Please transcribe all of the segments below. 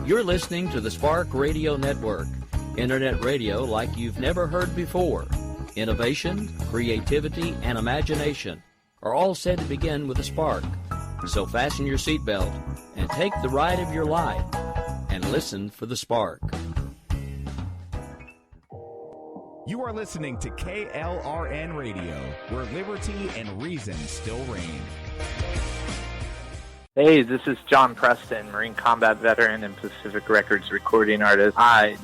You're listening to the Spark Radio Network, Internet radio like you've never heard before. Innovation, creativity, and imagination are all said to begin with a spark. So fasten your seatbelt and take the ride of your life and listen for the spark. You are listening to KLRN Radio, where liberty and reason still reign. Hey, this is John Preston, Marine Combat Veteran and Pacific Records recording artist.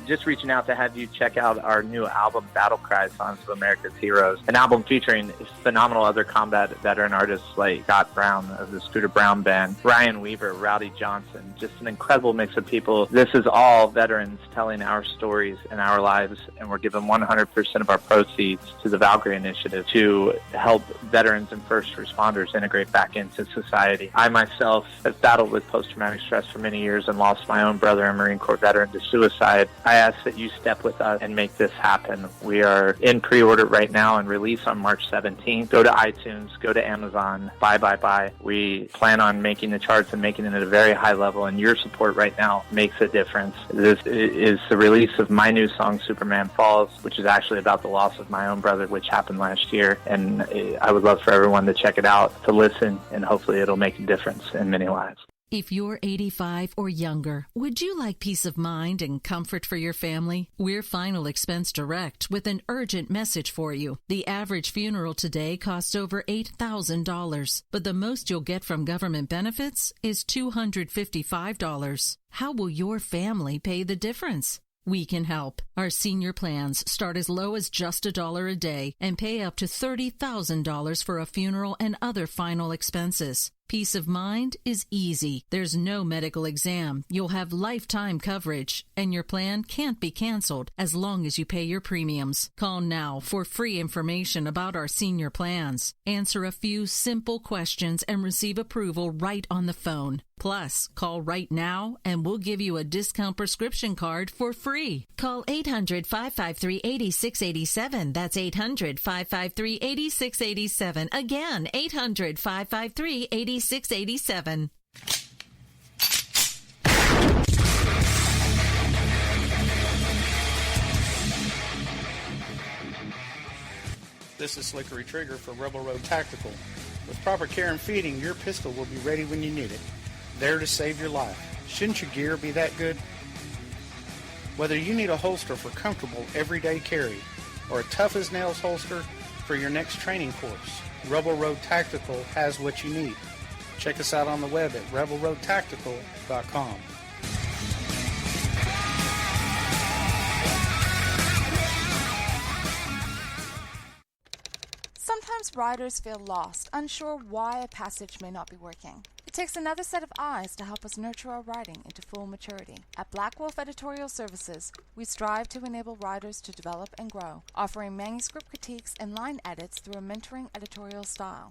Just reaching out to have you check out our new album, Battle Cry, Songs of America's Heroes, an album featuring phenomenal other combat veteran artists like Scott Brown of the Scooter Brown Band, Ryan Weaver, Rowdy Johnson, just an incredible mix of people. This is all veterans telling our stories and our lives, and we're giving 100% of our proceeds to the Valkyrie Initiative to help veterans and first responders integrate back into society. I myself have battled with post-traumatic stress for many years and lost my own brother, a Marine Corps veteran, to suicide. I ask that you step with us and make this happen. We are in pre-order right now and release on March 17th. Go to iTunes, go to Amazon, buy. We plan on making the charts and making it at a very high level, and your support right now makes a difference. This is the release of my new song, Superman Falls, which is actually about the loss of my own brother, which happened last year, and I would love for everyone to check it out, to listen, and hopefully it'll make a difference in many lives. If you're 85 or younger, would you like peace of mind and comfort for your family? We're Final Expense Direct with an urgent message for you. The average funeral today costs over $8,000, but the most you'll get from government benefits is $255. How will your family pay the difference? We can help. Our senior plans start as low as just $1 a day and pay up to $30,000 for a funeral and other final expenses. Peace of mind is easy. There's no medical exam. You'll have lifetime coverage, and your plan can't be canceled as long as you pay your premiums. Call now for free information about our senior plans. Answer a few simple questions and receive approval right on the phone. Plus, call right now and we'll give you a discount prescription card for free. Call 800-553-8687. That's 800-553-8687. Again, 800-553-8687. This is Slickery Trigger for Rebel Road Tactical. With proper care and feeding, your pistol will be ready when you need it. There to save your life. Shouldn't your gear be that good? Whether you need a holster for comfortable everyday carry or a tough-as-nails holster for your next training course, Rebel Road Tactical has what you need. Check us out on the web at rebelroadtactical.com. Sometimes riders feel lost, unsure why a passage may not be working. It takes another set of eyes to help us nurture our writing into full maturity. At Black Wolf Editorial Services, we strive to enable writers to develop and grow, offering manuscript critiques and line edits through a mentoring editorial style.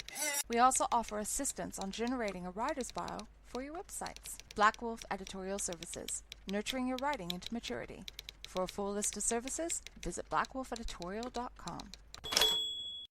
We also offer assistance on generating a writer's bio for your websites. Black Wolf Editorial Services, nurturing your writing into maturity. For a full list of services, visit blackwolfeditorial.com.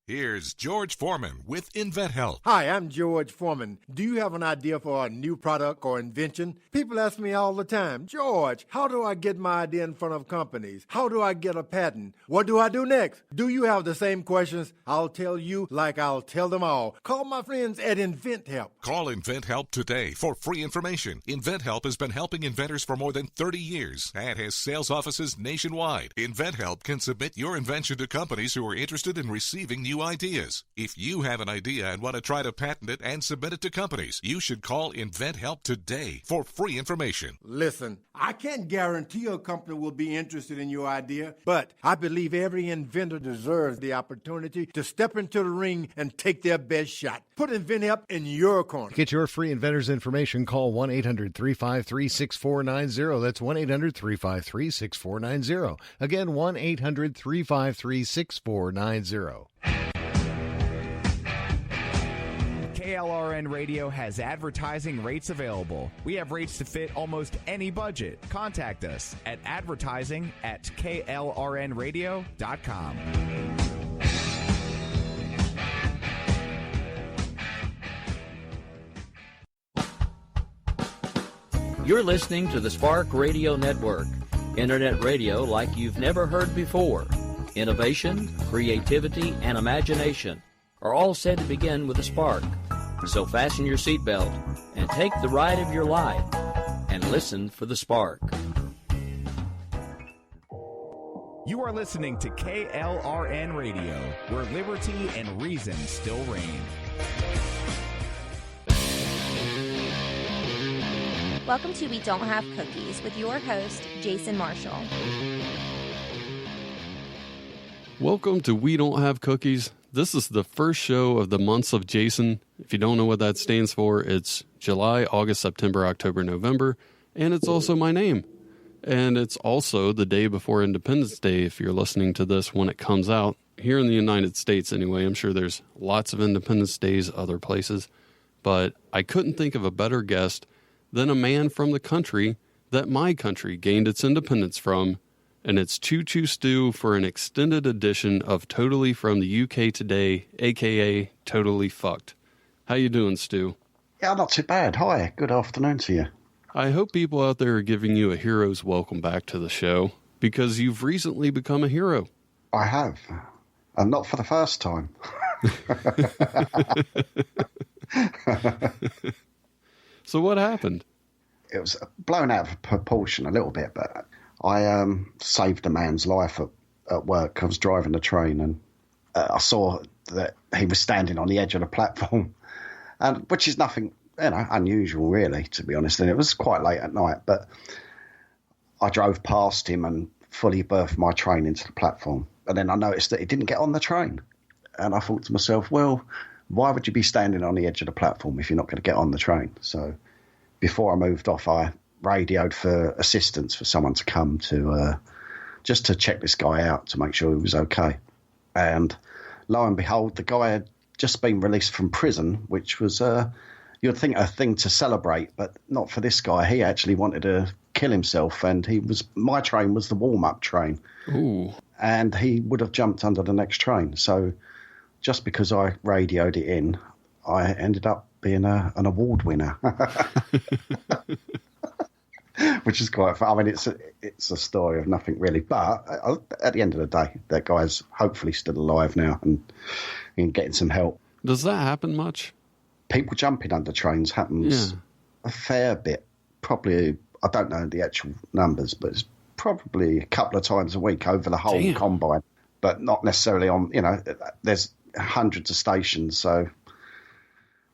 Here's George Foreman with InventHelp. Hi, I'm George Foreman. Do you have an idea for a new product or invention? People ask me all the time, George, how do I get my idea in front of companies? How do I get a patent? What do I do next? Do you have the same questions? I'll tell you like I'll tell them all. Call my friends at InventHelp. Call InventHelp today for free information. InventHelp has been helping inventors for more than 30 years and has sales offices nationwide. InventHelp can submit your invention to companies who are interested in receiving new ideas. If you have an idea and want to try to patent it and submit it to companies, you should call InventHelp today for free information. Listen, I can't guarantee a company will be interested in your idea, but I believe every inventor deserves the opportunity to step into the ring and take their best shot. Put InventHelp in your corner. Get your free inventor's information. Call 1-800-353-6490. That's 1-800-353-6490. Again, 1-800-353-6490. KLRN Radio has advertising rates available. We have rates to fit almost any budget. Contact us at advertising@klrnradio.com. You're listening to the Spark Radio Network, Internet radio like you've never heard before. Innovation, creativity, and imagination are all said to begin with a spark. So fasten your seatbelt and take the ride of your life and listen for the spark. You are listening to KLRN Radio, where liberty and reason still reign. Welcome to We Don't Have Cookies with your host, Jason Marshall. Welcome to We Don't Have Cookies. This is the first show of the months of Jason. If you don't know what that stands for, it's July, August, September, October, November, and it's also my name. And it's also the day before Independence Day if you're listening to this when it comes out. Here in the United States anyway, I'm sure there's lots of Independence Days other places. But I couldn't think of a better guest than a man from the country that my country gained its independence from, and it's Choo Choo Stu for an extended edition of Totally from the UK Today, a.k.a. Totally Fucked. How you doing, Stu? Yeah, not too bad. Hi, good afternoon to you. I hope people out there are giving you a hero's welcome back to the show, because you've recently become a hero. I have, and not for the first time. So what happened? It was blown out of proportion a little bit, but I saved a man's life at work. I was driving the train, and I saw that he was standing on the edge of the platform, and which is nothing, unusual really, to be honest. And it was quite late at night, but I drove past him and fully berthed my train into the platform. And then I noticed that he didn't get on the train, and I thought to myself, well, why would you be standing on the edge of the platform if you're not going to get on the train? So before I moved off, I radioed for assistance for someone to come to just to check this guy out to make sure he was okay. And lo and behold, the guy had just been released from prison, which was, you'd think, a thing to celebrate, but not for this guy. He actually wanted to kill himself, and my train was the warm-up train. Ooh. And he would have jumped under the next train. So just because I radioed it in, I ended up being an award winner, which is quite fun. I mean, it's a story of nothing really, but at the end of the day, that guy's hopefully still alive now and getting some help. Does that happen much? People jumping under trains happens a fair bit. Probably, I don't know the actual numbers, but it's probably a couple of times a week over the whole combine, but not necessarily on, there's hundreds of stations, so...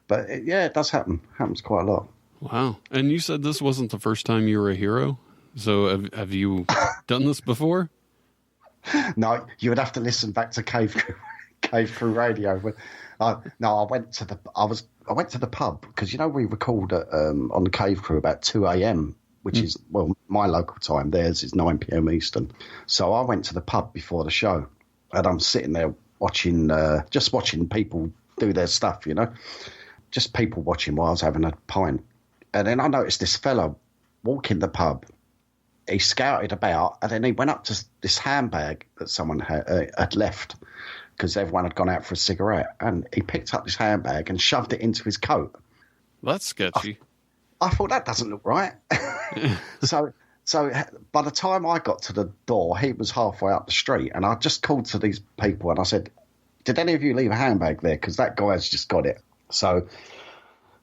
But it does happen. Happens quite a lot. Wow. And you said this wasn't the first time you were a hero? So have you done this before? No, you would have to listen back to Cave Crew Radio. I went to the pub because we record on the Cave Crew about 2 a.m, which is, well, my local time. Theirs is 9 p.m. Eastern. So I went to the pub before the show, and I'm sitting there watching people do their stuff, just people watching while I was having a pint. And then I noticed this fella walking the pub. He scouted about, and then he went up to this handbag that someone had left because everyone had gone out for a cigarette. And he picked up this handbag and shoved it into his coat. That's sketchy. I thought, that doesn't look right. So by the time I got to the door, he was halfway up the street. And I just called to these people and I said, did any of you leave a handbag there? Because that guy has just got it. So,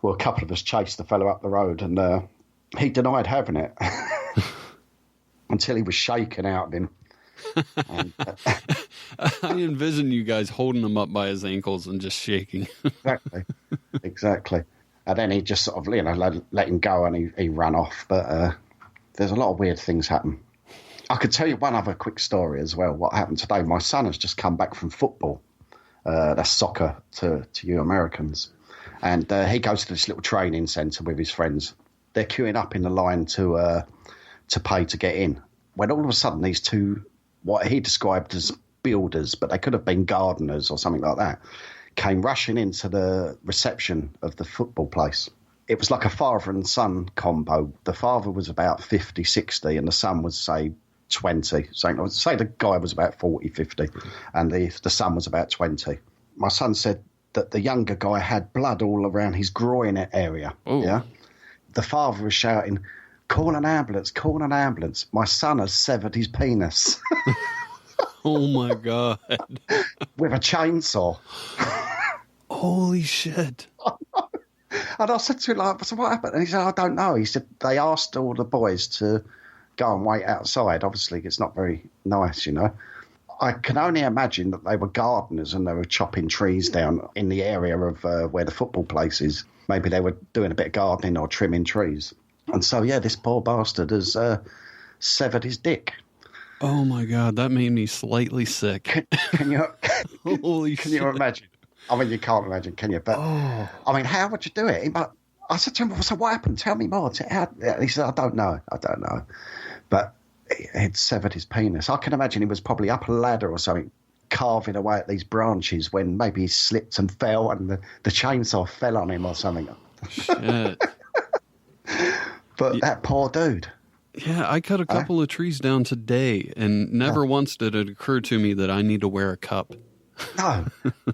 well, a couple of us chased the fellow up the road, and he denied having it until he was shaken out of him. And, I envision you guys holding him up by his ankles and just shaking. Exactly. And then he just sort of, let him go, and he ran off. But there's a lot of weird things happen. I could tell you one other quick story as well. What happened today? My son has just come back from football. That's soccer to you Americans. And he goes to this little training centre with his friends. They're queuing up in the line to pay to get in. When all of a sudden these two, what he described as builders, but they could have been gardeners or something like that, came rushing into the reception of the football place. It was like a father and son combo. The father was about 50, 60, and the son was, say, 20. So say the guy was about 40, 50, and the son was about 20. My son said that the younger guy had blood all around his groin area. Ooh. Yeah. The father was shouting, call an ambulance, call an ambulance. My son has severed his penis. Oh, my God. With a chainsaw. Holy shit. And I said to him, like, so what happened? And he said, I don't know. He said, they asked all the boys to go and wait outside. Obviously, it's not very nice, you know. I can only imagine that they were gardeners and they were chopping trees down in the area of where the football place is. Maybe they were doing a bit of gardening or trimming trees. And so, yeah, this poor bastard has severed his dick. Oh, my God. That made me slightly sick. Can you, Holy can shit. you imagine? I mean, you can't imagine, can you? But, I mean, how would you do it? But I said to him, so what happened? Tell me more. He said, I don't know. But he'd severed his penis. I can imagine he was probably up a ladder or something, carving away at these branches when maybe he slipped and fell and the chainsaw fell on him or something. Shit. But that poor dude. Yeah, I cut a couple of trees down today, and never once did it occur to me that I need to wear a cup. No.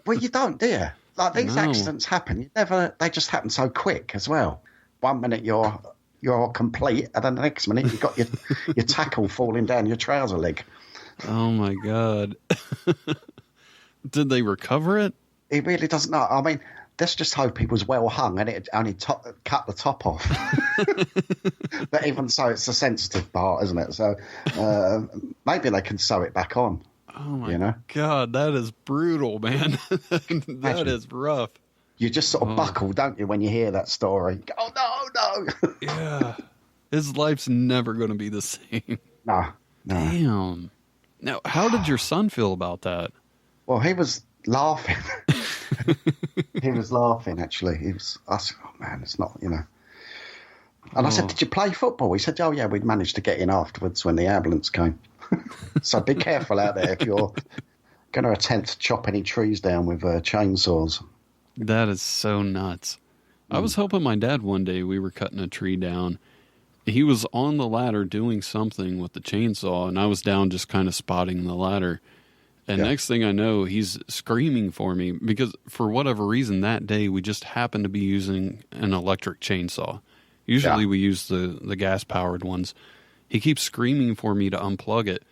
Well, you don't, do you? Like, these accidents happen. They just happen so quick as well. 1 minute you're complete, and then the next minute you've got your tackle falling down your trouser leg. Oh, my God. Did they recover it? He really doesn't know. I mean, let's just hope he was well hung and it only cut the top off. But even so, it's a sensitive part, isn't it? So maybe they can sew it back on. Oh, my God. That is brutal, man. That is rough. You just sort of buckle, don't you, when you hear that story? Oh, no. Yeah. His life's never going to be the same. No. Damn. Now, how did your son feel about that? Well, he was laughing. He was laughing, actually. I said, oh, man, it's not, you know. And I said, did you play football? He said, oh, yeah, we'd managed to get in afterwards when the ambulance came. So be careful out there if you're going to attempt to chop any trees down with chainsaws. That is so nuts. I was helping my dad one day. We were cutting a tree down. He was on the ladder doing something with the chainsaw, and I was down just kind of spotting the ladder. And next thing I know, he's screaming for me because for whatever reason that day we just happened to be using an electric chainsaw. Usually we use the gas-powered ones. He keeps screaming for me to unplug it.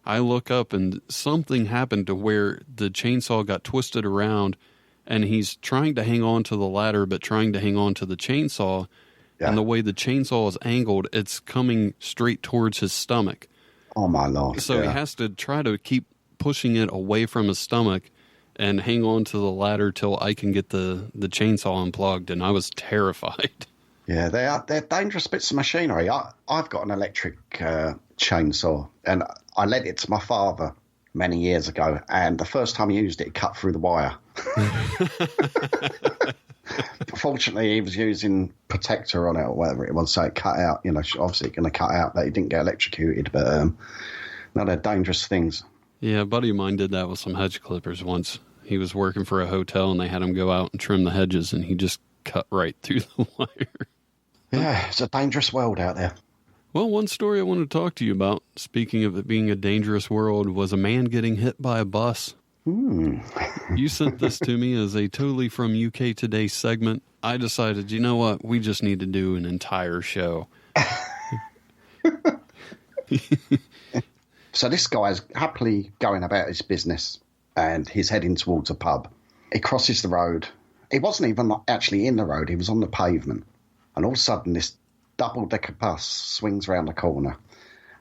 I look up and something happened to where the chainsaw got twisted around and he's trying to hang on to the ladder but trying to hang on to the chainsaw. Yeah. And the way the chainsaw is angled, it's coming straight towards his stomach. Oh, my Lord. So he has to try to keep pushing it away from his stomach and hang on to the ladder till I can get the chainsaw unplugged, and I was terrified. Yeah, they're dangerous bits of machinery. I've got an electric chainsaw, and I lent it to my father many years ago, and the first time he used it, it cut through the wire. Fortunately, he was using protector on it or whatever it was, so it cut out. You know, obviously it's going to cut out that he didn't get electrocuted, but no, they're dangerous things. Yeah, a buddy of mine did that with some hedge clippers once. He was working for a hotel, and they had him go out and trim the hedges, and he just cut right through the wire. Yeah, it's a dangerous world out there. Well, one story I want to talk to you about, speaking of it being a dangerous world, was a man getting hit by a bus. You sent this to me as a totally from UK Today segment. I decided, you know what, we just need to do an entire show. So this guy's happily going about his business and he's heading towards a pub. He crosses the road. He wasn't even actually in the road. He was on the pavement. And all of a sudden, this double-decker bus swings round the corner.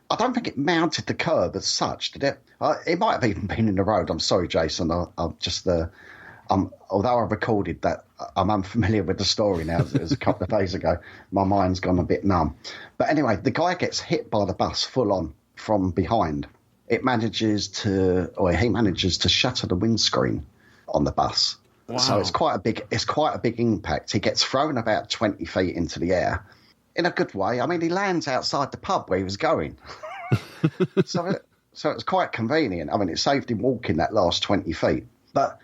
I don't think it mounted the curb as such, did it? It might have even been in the road. I'm sorry, Jason. I'm just although I recorded that, I'm unfamiliar with the story now. It was a couple of days ago. My mind's gone a bit numb. But anyway, the guy gets hit by the bus full on from behind. He manages to shatter the windscreen on the bus. Wow. So it's quite a big impact. He gets thrown about 20 feet into the air in a good way. I mean, he lands outside the pub where he was going. So it's quite convenient. I mean, it saved him walking that last 20 feet. But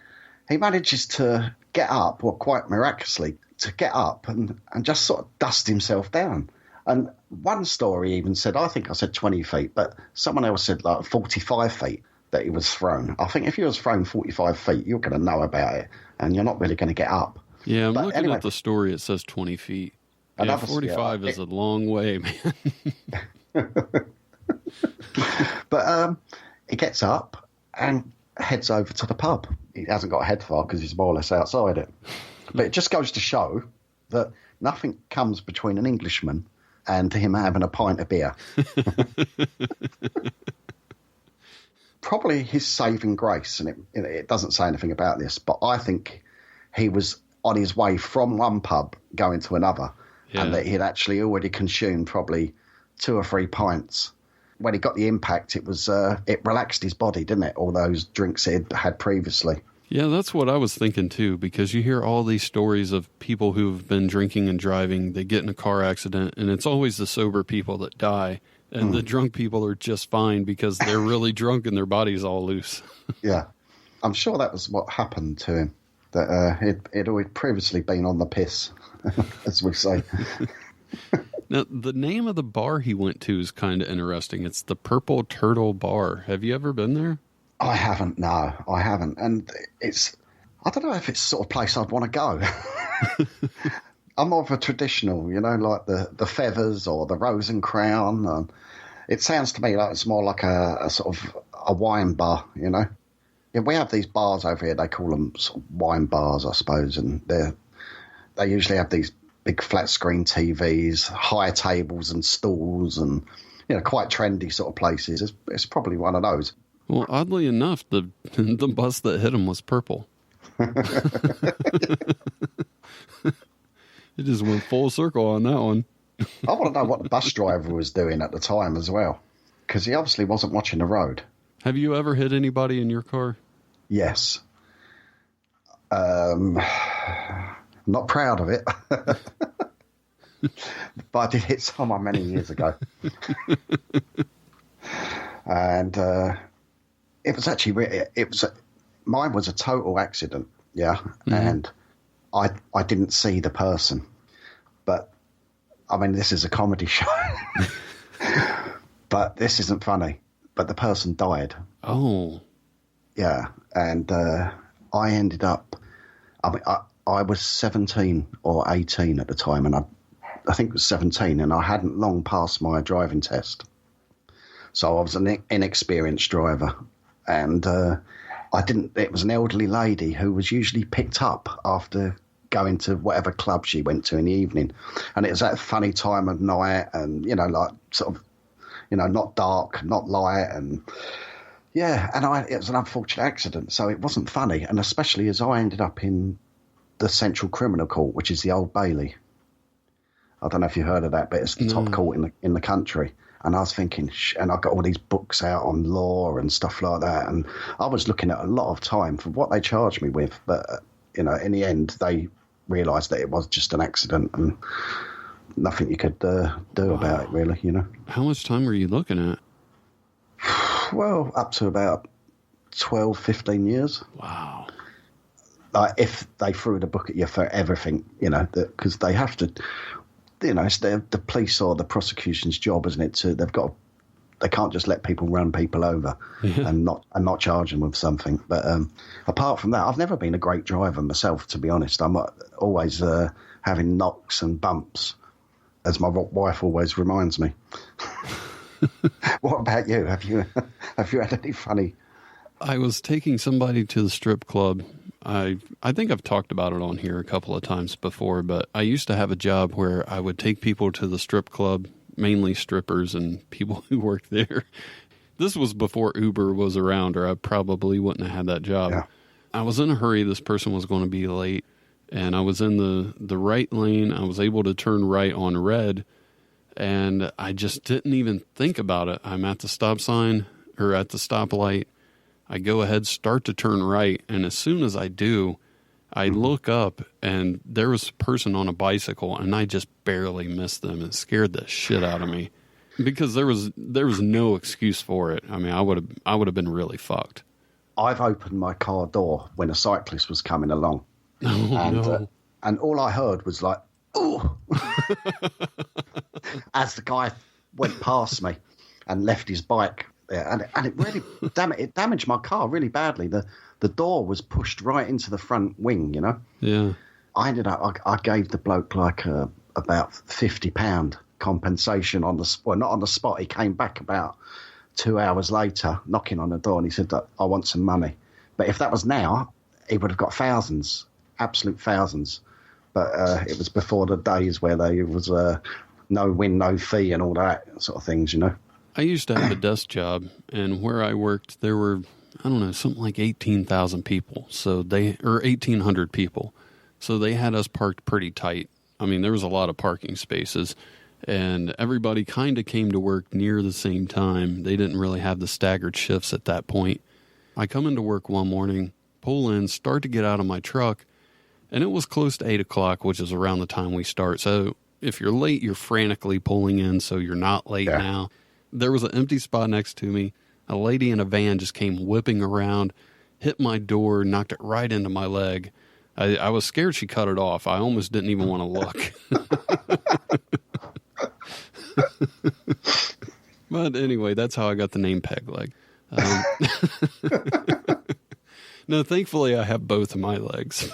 he manages to get up, or quite miraculously, to get up and just sort of dust himself down. And one story even said, I think I said 20 feet, but someone else said like 45 feet that he was thrown. I think if he was thrown 45 feet, you're going to know about it, and you're not really going to get up. Yeah, I'm looking at the story. It says 20 feet. Yeah, 45 is a long way, man. But he gets up and heads over to the pub. He hasn't got a head far because he's more or less outside it. But it just goes to show that nothing comes between an Englishman and him having a pint of beer. Probably his saving grace, and it doesn't say anything about this, but I think he was on his way from one pub going to another, and that he'd actually already consumed probably 2 or 3 pints. When he got the impact, it relaxed his body, didn't it? All those drinks he'd had previously. Yeah, that's what I was thinking too, because you hear all these stories of people who've been drinking and driving, they get in a car accident, and it's always the sober people that die, and the drunk people are just fine because they're really drunk and their body's all loose. Yeah, I'm sure that was what happened to him, that he'd always previously been on the piss, as we say. Now, the name of the bar he went to is kind of interesting. It's the Purple Turtle Bar. Have you ever been there? I haven't, no, I haven't. And I don't know if it's the sort of place I'd want to go. I'm more of a traditional, like the Feathers or the Rose and Crown. It sounds to me like it's more like a sort of a wine bar, Yeah, we have these bars over here, they call them sort of wine bars, I suppose, and they usually have these big flat screen TVs, high tables and stools, and quite trendy sort of places. It's probably one of those. Well, oddly enough, the bus that hit him was purple. It just went full circle on that one. I want to know what the bus driver was doing at the time as well, because he obviously wasn't watching the road. Have you ever hit anybody in your car? Yes. I'm not proud of it. But I did hit someone many years ago. And it was actually, mine was a total accident, yeah. Mm-hmm. And I didn't see the person. But, I mean, this is a comedy show. But this isn't funny. But the person died. Oh. Yeah. And I ended up, I was 17 or 18 at the time, and I think it was 17, and I hadn't long passed my driving test. So I was an inexperienced driver, and it was an elderly lady who was usually picked up after going to whatever club she went to in the evening. And it was that funny time of night, and, like sort of, not dark, not light, and yeah, and it was an unfortunate accident, so it wasn't funny, and especially as I ended up in the Central Criminal Court, which is the Old Bailey. I don't know if you heard of that, but it's the top court in the country. And I was thinking, and I got all these books out on law and stuff like that, and I was looking at a lot of time for what they charged me with, but in the end they realised that it was just an accident and nothing you could do about it, really. How much time were you looking at? Well, up to about 12, 15 years. Wow. If they threw the book at you for everything, because they have to, it's the police or the prosecution's job, isn't it? They can't just let people run people over and not charge them with something. But apart from that, I've never been a great driver myself, to be honest. I'm always having knocks and bumps, as my wife always reminds me. What about you? Have you had any funny? I was taking somebody to the strip club. I think I've talked about it on here a couple of times before, but I used to have a job where I would take people to the strip club, mainly strippers and people who worked there. This was before Uber was around, or I probably wouldn't have had that job. Yeah. I was in a hurry. This person was going to be late, and I was in the right lane. I was able to turn right on red, and I just didn't even think about it. I'm at the stop sign, or at the stoplight. I go ahead, start to turn right, and as soon as I do, I look up, and there was a person on a bicycle, and I just barely missed them. It scared the shit out of me because there was no excuse for it. I mean, I would have been really fucked. I've opened my car door when a cyclist was coming along, no. And all I heard was like, "Ooh," as the guy went past me and left his bike. Yeah, and it really damaged my car really badly. The door was pushed right into the front wing, Yeah. I ended up, I gave the bloke like a about £50 compensation on the spot. Not on the spot. He came back about 2 hours later, knocking on the door, and he said that I want some money. But if that was now, he would have got thousands, absolute thousands. But it was before the days where there was no win, no fee and all that sort of things, you know. I used to have a desk job, and where I worked, there were, I don't know, something like 18,000 people. Or 1,800 people. So they had us parked pretty tight. I mean, there was a lot of parking spaces, and everybody kind of came to work near the same time. They didn't really have the staggered shifts at that point. I come into work one morning, pull in, start to get out of my truck, and it was close to 8 o'clock, which is around the time we start. So if you're late, you're frantically pulling in, so you're not late now. There was an empty spot next to me. A lady in a van just came whipping around, hit my door, knocked it right into my leg. I was scared she cut it off. I almost didn't even want to look. But anyway, that's how I got the name Peg Leg. No, thankfully I have both of my legs.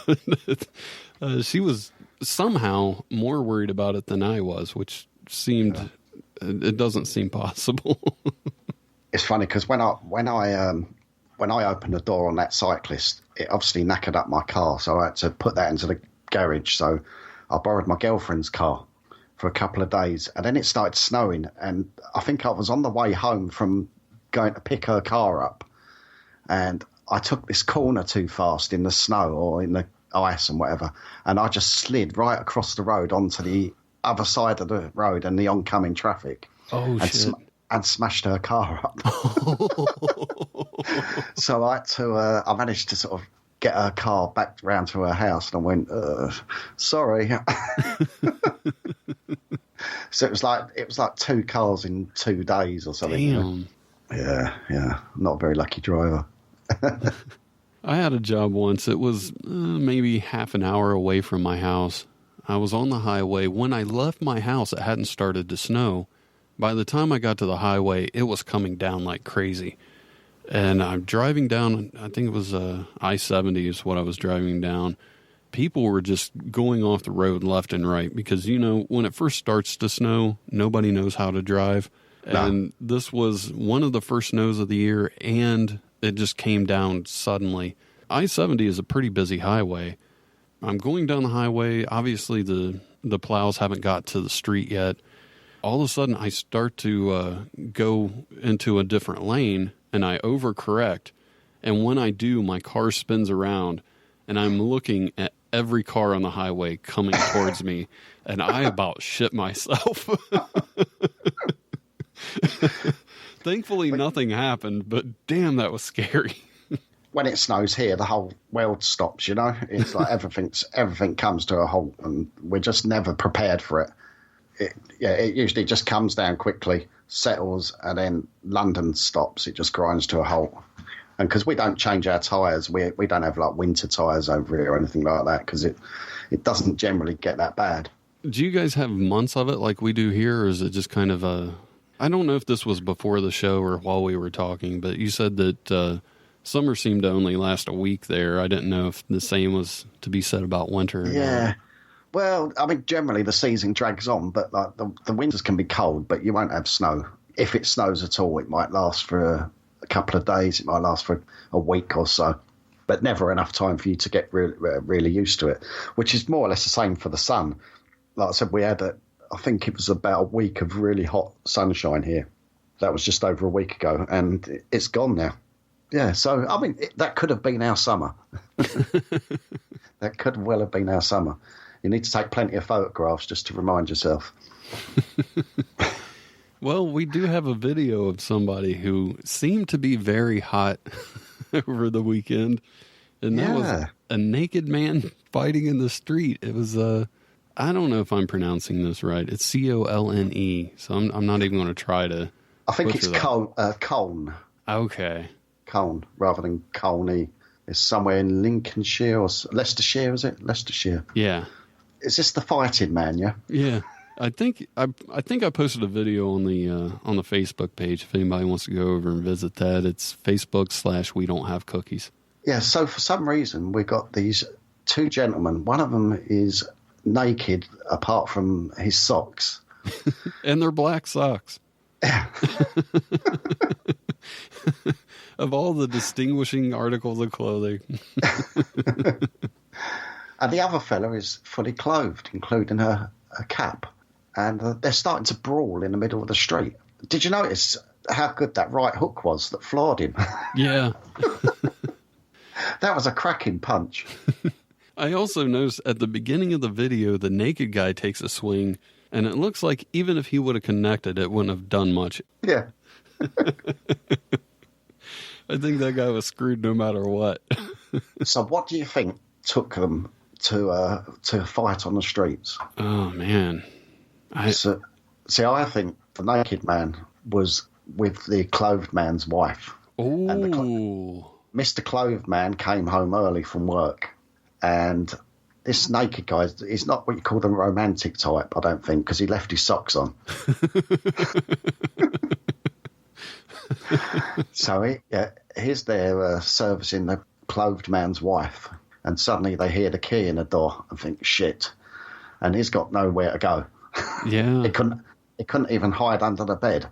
She was somehow more worried about it than I was, which seemed... It doesn't seem possible. It's funny because when I opened the door on that cyclist, it obviously knackered up my car, so I had to put that into the garage. So I borrowed my girlfriend's car for a couple of days, and then it started snowing, and I think I was on the way home from going to pick her car up, and I took this corner too fast in the snow or in the ice and whatever, and I just slid right across the road onto the other side of the road and the oncoming traffic. Oh, shit. And smashed her car up. So I managed to sort of get her car back round to her house, and I went, sorry. So it was like 2 cars in 2 days or something. Damn. Yeah. Not a very lucky driver. I had a job once. It was maybe half an hour away from my house. I was on the highway. When I left my house, it hadn't started to snow. By the time I got to the highway, it was coming down like crazy. And I'm driving down, I think it was I-70 is what I was driving down. People were just going off the road left and right because, you know, when it first starts to snow, nobody knows how to drive. And this was one of the first snows of the year, and it just came down suddenly. I-70 is a pretty busy highway. I'm going down the highway. Obviously, the plows haven't got to the street yet. All of a sudden, I start to go into a different lane, and I overcorrect. And when I do, my car spins around, and I'm looking at every car on the highway coming towards me, and I about shit myself. Thankfully, nothing happened, but damn, that was scary. When it snows here, the whole world stops, you know? It's like everything comes to a halt, and we're just never prepared for it. It usually just comes down quickly, settles, and then London stops. It just grinds to a halt. And because we don't change our tyres, we don't have like winter tyres over here or anything like that, because it doesn't generally get that bad. Do you guys have months of it like we do here, or is it just kind of a... I don't know if this was before the show or while we were talking, but you said that... summer seemed to only last a week there. I didn't know if the same was to be said about winter. Yeah. Well, I mean, generally the season drags on, but like the winters can be cold, but you won't have snow. If it snows at all, it might last for a couple of days. It might last for a week or so, but never enough time for you to get really used to it, which is more or less the same for the sun. Like I said, we had I think it was about a week of really hot sunshine here. That was just over a week ago, and it's gone now. Yeah, so, I mean, that could have been our summer. That could well have been our summer. You need to take plenty of photographs just to remind yourself. Well, we do have a video of somebody who seemed to be very hot over the weekend. And that was a naked man fighting in the street. It was, I don't know if I'm pronouncing this right. It's Colne. So I'm not even going to try to... I think it's Colne. Okay. Colne rather than Colney. It's somewhere in Lincolnshire or Leicestershire, is it? Leicestershire. Yeah. Is this the fighting man? Yeah. Yeah. I think I posted a video on the Facebook page. If anybody wants to go over and visit that, it's Facebook.com/We Don't Have Cookies. Yeah. So for some reason we got these 2 gentlemen. One of them is naked apart from his socks. And they're black socks. Of all the distinguishing articles of clothing. And the other fella is fully clothed, including a cap. And they're starting to brawl in the middle of the street. Did you notice how good that right hook was that floored him? Yeah. That was a cracking punch. I also noticed at the beginning of the video, the naked guy takes a swing, and it looks like even if he would have connected, it wouldn't have done much. Yeah. I think that guy was screwed no matter what. So what do you think took them to fight on the streets? Oh, man. I think the naked man was with the clothed man's wife. Oh. And Mr. Clothed Man came home early from work, and this naked guy, he's not what you call the romantic type, I don't think, because he left his socks on. So he's there servicing the clothed man's wife, and suddenly they hear the key in the door and think, shit, and he's got nowhere to go. Yeah. He couldn't even hide under the bed.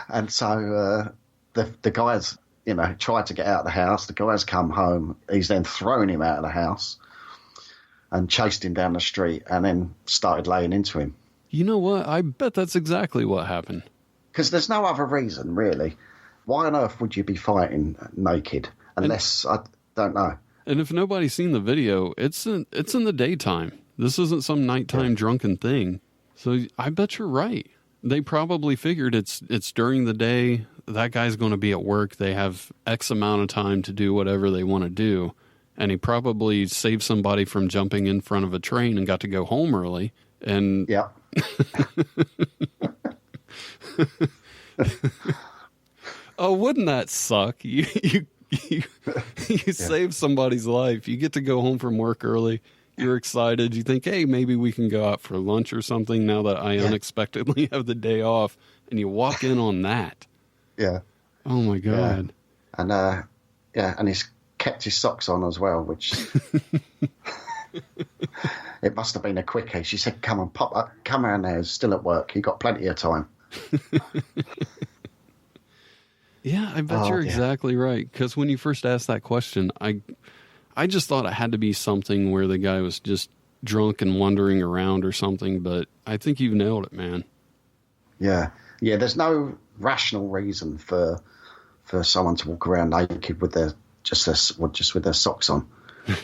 And so the guys, tried to get out of the house. The guys come home. He's then thrown him out of the house and chased him down the street and then started laying into him. You know what? I bet that's exactly what happened. Because there's no other reason, really. Why on earth would you be fighting naked? Unless, I don't know. And if nobody's seen the video, it's in the daytime. This isn't some nighttime drunken thing. So I bet you're right. They probably figured it's during the day. That guy's going to be at work. They have X amount of time to do whatever they want to do. And he probably saved somebody from jumping in front of a train and got to go home early. And yeah. Oh, wouldn't that suck? You save somebody's life. You get to go home from work early. You're excited. You think, hey, maybe we can go out for lunch or something now that I unexpectedly have the day off. And you walk in on that. Yeah. Oh, my God. Yeah. And he's kept his socks on as well, which... It must have been a quickie. She said, come on, pop up. Come around there. He's still at work. You've got plenty of time. Yeah, I bet you're exactly right. Because when you first asked that question, I just thought it had to be something where the guy was just drunk and wandering around or something. But I think you've nailed it, man. Yeah. Yeah, there's no rational reason for someone to walk around naked with their with their socks on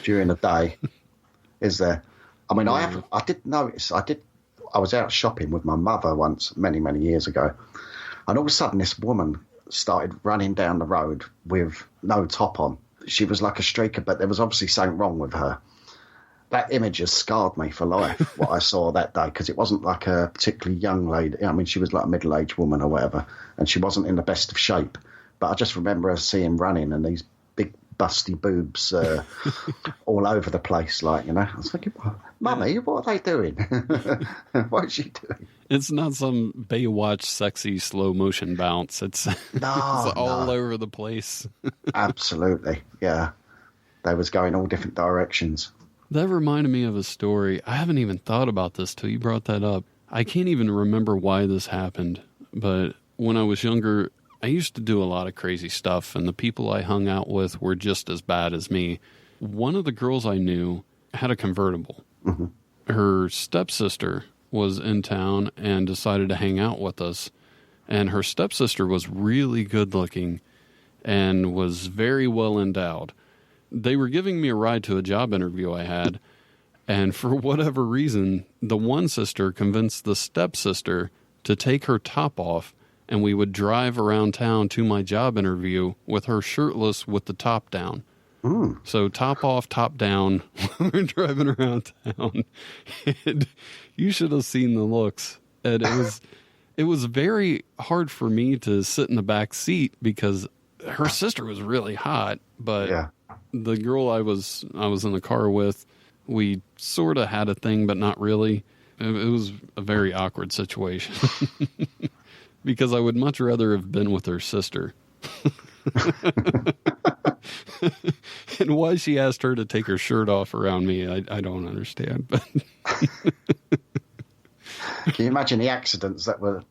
during the day. Is there? I mean, I did notice. I was out shopping with my mother once, many, many years ago, and all of a sudden, this woman started running down the road with no top on. She was like a streaker, but there was obviously something wrong with her. That image has scarred me for life. What I saw that day, because it wasn't like a particularly young lady. I mean, she was like a middle-aged woman or whatever, and she wasn't in the best of shape. But I just remember her seeing running and these big busty boobs all over the place, I was thinking, Mummy, what are they doing? What is she doing? It's not some Baywatch sexy slow motion bounce. It's all over the place. Absolutely, yeah. They was going all different directions. That reminded me of a story. I haven't even thought about this till you brought that up. I can't even remember why this happened, but when I was younger, I used to do a lot of crazy stuff, and the people I hung out with were just as bad as me. One of the girls I knew had a convertible. Mm-hmm. Her stepsister was in town and decided to hang out with us, and her stepsister was really good looking and was very well endowed. They were giving me a ride to a job interview I had, and for whatever reason, the one sister convinced the stepsister to take her top off, and we would drive around town to my job interview with her shirtless with the top down. Mm. So top off, top down, we're driving around town, and you should have seen the looks. And it was very hard for me to sit in the back seat because her sister was really hot, but the girl I was in the car with, we sort of had a thing, but not really. It was a very awkward situation because I would much rather have been with her sister. And why she asked her to take her shirt off around me, I don't understand. But can you imagine the accidents that were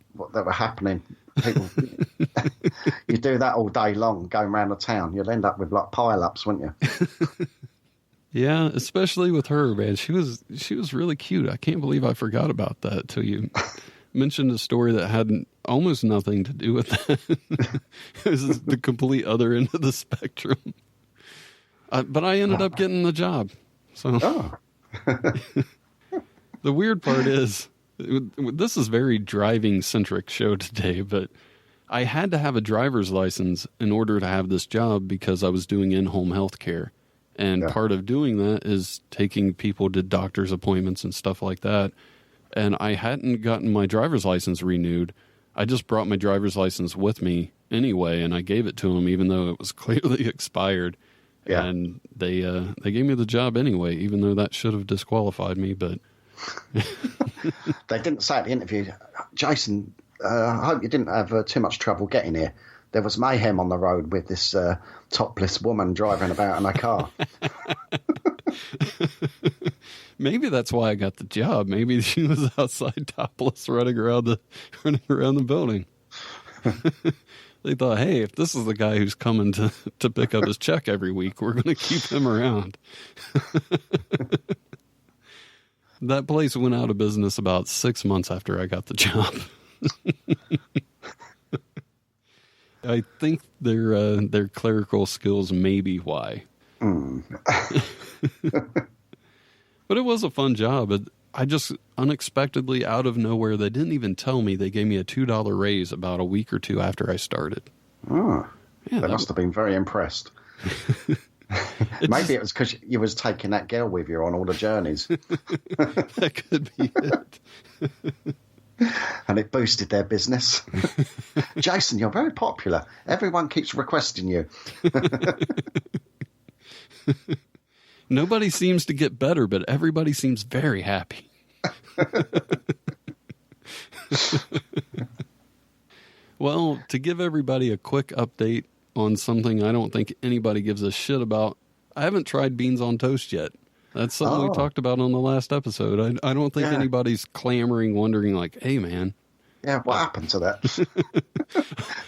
happening? People, you do that all day long, going around the town, you'll end up with like pile-ups, wouldn't you? Yeah, especially with her, man. She was really cute. I can't believe I forgot about that till you mentioned a story that had almost nothing to do with that. It was the complete other end of the spectrum. But I ended up getting the job. So the weird part is, this is very driving-centric show today, but I had to have a driver's license in order to have this job because I was doing in-home health care. And part of doing that is taking people to doctor's appointments and stuff like that. And I hadn't gotten my driver's license renewed. I just brought my driver's license with me anyway, and I gave it to them even though it was clearly expired. Yeah. And they gave me the job anyway, even though that should have disqualified me. But they didn't say at the interview, Jason, I hope you didn't have too much trouble getting here. There was mayhem on the road with this topless woman driving about in a car. Maybe that's why I got the job. Maybe she was outside topless running around the building. They thought, hey, if this is the guy who's coming to pick up his check every week, we're going to keep him around. That place went out of business about 6 months after I got the job. I think their clerical skills may be why. But it was a fun job. I just unexpectedly, out of nowhere, they didn't even tell me. They gave me a $2 raise about a week or two after I started. Oh, yeah, they must have been very impressed. Maybe it was because you was taking that girl with you on all the journeys. That could be it. And it boosted their business. Jason, you're very popular. Everyone keeps requesting you. Nobody seems to get better, but everybody seems very happy. Well, to give everybody a quick update on something I don't think anybody gives a shit about, I haven't tried beans on toast yet. That's something we talked about on the last episode. I don't think anybody's clamoring, wondering like, hey, man. Yeah, what happened to that?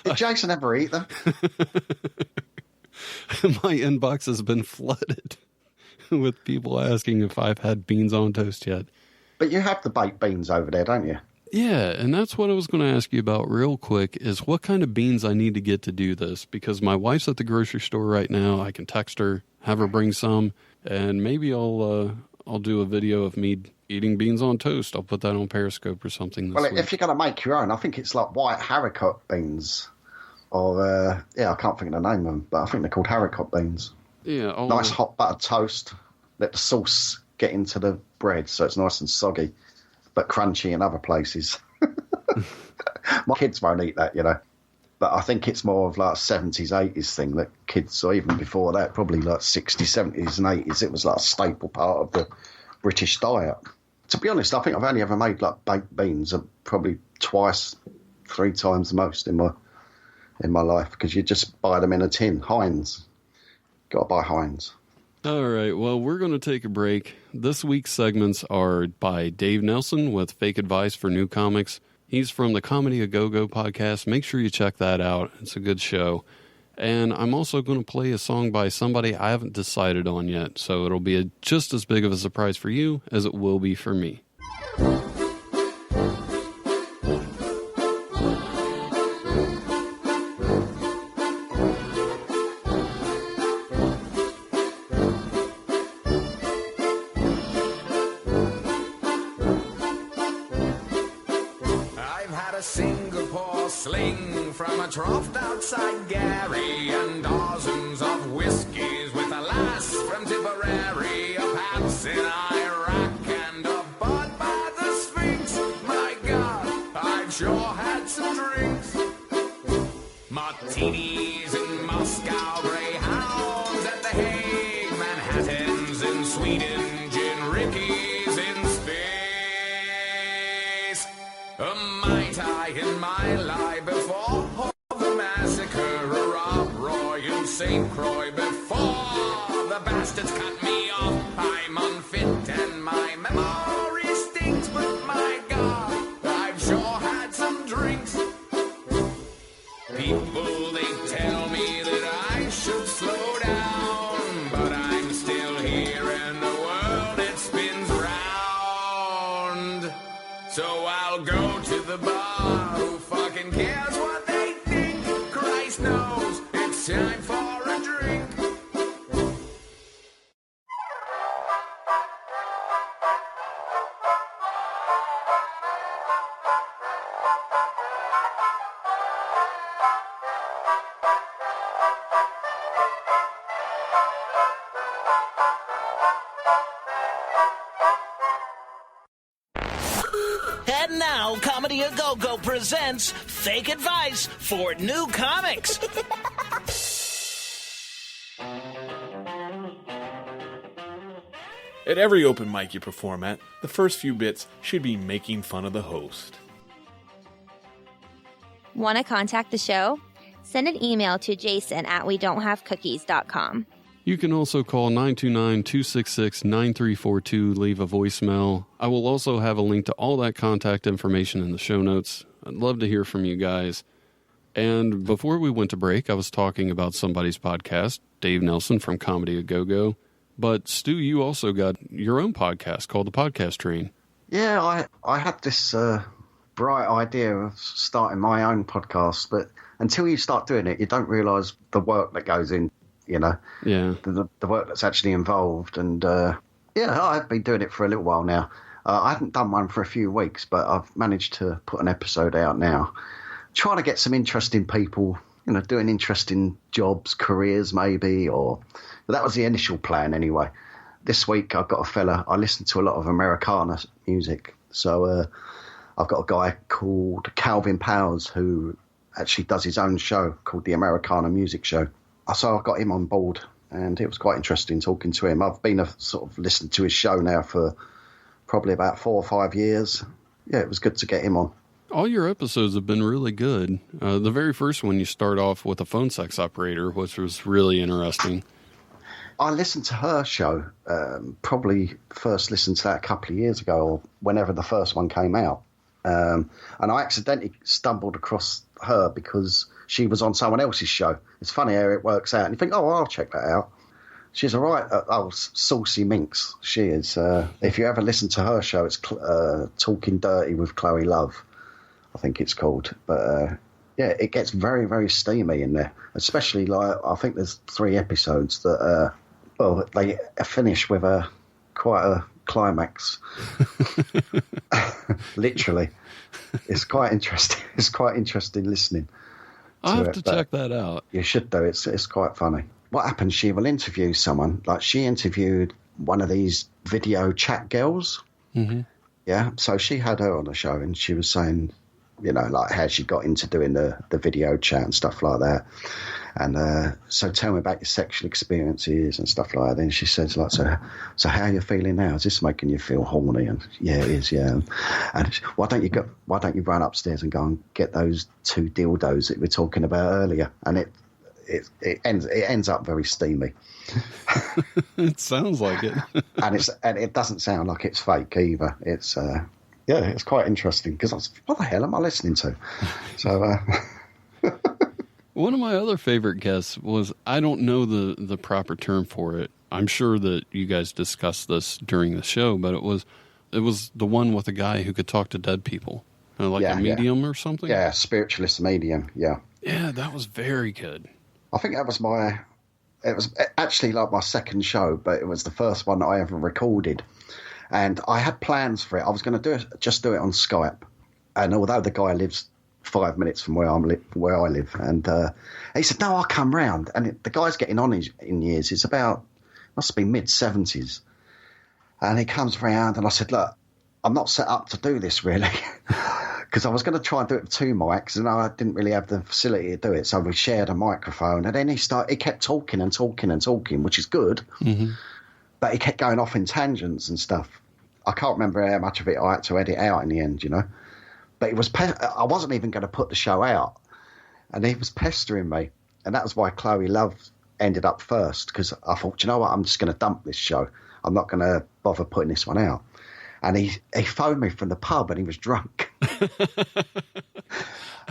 Did Jason ever eat them? My inbox has been flooded with people asking if I've had beans on toast yet. But you have the baked beans over there, don't you? Yeah, and that's what I was going to ask you about real quick is what kind of beans I need to get to do this. Because my wife's at the grocery store right now. I can text her, have her bring some, and maybe I'll do a video of me eating beans on toast. I'll put that on Periscope or something this week. If you're going to make your own, I think it's like white haricot beans. Or, I can't think of the name of them, but I think they're called haricot beans. Yeah. Nice hot buttered toast. Let the sauce get into the bread so it's nice and soggy, but crunchy in other places. My kids won't eat that, you know. But I think it's more of like a 70s, 80s thing that kids, or even before that, probably like 60s, 70s and 80s, it was like a staple part of the British diet. To be honest, I think I've only ever made like baked beans probably twice, 3 times the most in my life, because you just buy them in a tin. Heinz. Got to buy Heinz. All right, well, we're going to take a break. This week's segments are by Dave Nelson with Fake Advice for New Comics. He's from the Comedy A Go-Go podcast. Make sure you check that out. It's a good show. And I'm also going to play a song by somebody I haven't decided on yet, so it'll be just as big of a surprise for you as it will be for me. Troughed outside Gary and dozens of whiskeys with a lass from Tipperary, a Pats in Iraq and a Bud by the Sphinx. My God, I've sure had some drinks. Martinis in Moscow, Greyhounds at The Hague, Manhattans in Sweden, Gin Rickeys in space. A Mai Tai in my life before St. Croix before bastards cut me off. I'm unfit and my memory stinks, but my God, I've sure had some drinks. People, they tell me that I should slow down, but I'm still here and the world, it spins round. So I'll go to the bar, who fucking cares what they think? Christ knows, it's time for a drink. And now, Comedy A Go-Go presents Fake Advice for New Comics. At every open mic you perform at, the first few bits should be making fun of the host. Want to contact the show? Send an email to Jason at wedon'thavecookies.com. You can also call 929-266-9342, leave a voicemail. I will also have a link to all that contact information in the show notes. I'd love to hear from you guys. And before we went to break, I was talking about somebody's podcast, Dave Nelson from Comedy A Go-Go. But Stu, you also got your own podcast called The Podcast Train. Yeah, I had this bright idea of starting my own podcast, but until you start doing it, you don't realise the work that goes in. You know, yeah, the work that's actually involved. And, yeah, I've been doing it for a little while now. I haven't done one for a few weeks, but I've managed to put an episode out now. Trying to get some interesting people, you know, doing interesting jobs, careers maybe, or that was the initial plan anyway. This week I've got a fella, I listen to a lot of Americana music. So I've got a guy called Calvin Powers who actually does his own show called the Americana Music Show. So I got him on board, and it was quite interesting talking to him. I've been sort of listening to his show now for probably about 4 or 5 years. Yeah, it was good to get him on. All your episodes have been really good. The very first one, you start off with a phone sex operator, which was really interesting. I listened to her show, probably first listened to that a couple of years ago, or whenever the first one came out. And I accidentally stumbled across her because she was on someone else's show. It's funny how it works out. And you think, oh, I'll check that out. She's a right saucy minx. She is. If you ever listen to her show, it's Talking Dirty with Chloe Love, I think it's called. But, yeah, it gets very, very steamy in there. Especially, like, I think there's 3 episodes that, well, they finish with quite a climax. Literally. It's quite interesting. It's quite interesting listening. I'll have to check that out. You should do. It's quite funny. What happens, she will interview someone. Like, she interviewed one of these video chat girls. Mm-hmm. Yeah, so she had her on the show, and she was saying, you know, like how she got into doing the video chat and stuff like that. And so tell me about your sexual experiences and stuff like that. Then she says, like, so how are you feeling now? Is this making you feel horny? And yeah, it is, yeah. And why don't you run upstairs and go and get those 2 dildos that we were talking about earlier? And it ends up very steamy. It sounds like it. and it doesn't sound like it's fake either. It's yeah, it's quite interesting because what the hell am I listening to? So one of my other favorite guests was, I don't know the proper term for it. I'm sure that you guys discussed this during the show, but it was the one with a guy who could talk to dead people, like a medium or something. Yeah, spiritualist medium. Yeah. Yeah, that was very good. I think that was it was actually like my second show, but it was the first one that I ever recorded. And I had plans for it. I was going to just do it on Skype. And although the guy lives 5 minutes from where I live, and he said, no, I'll come round. And the guy's getting on in years. It's must be mid-70s. And he comes round, and I said, look, I'm not set up to do this, really. Because I was going to try and do it with 2 mics, and I didn't really have the facility to do it. So we shared a microphone, and then he kept talking and talking and talking, which is good. Mm-hmm. But he kept going off in tangents and stuff. I can't remember how much of it I had to edit out in the end, you know. But I wasn't even going to put the show out. And he was pestering me. And that was why Chloe Love ended up first because I thought, "Do you know what, I'm just going to dump this show. I'm not going to bother putting this one out." And he phoned me from the pub and he was drunk.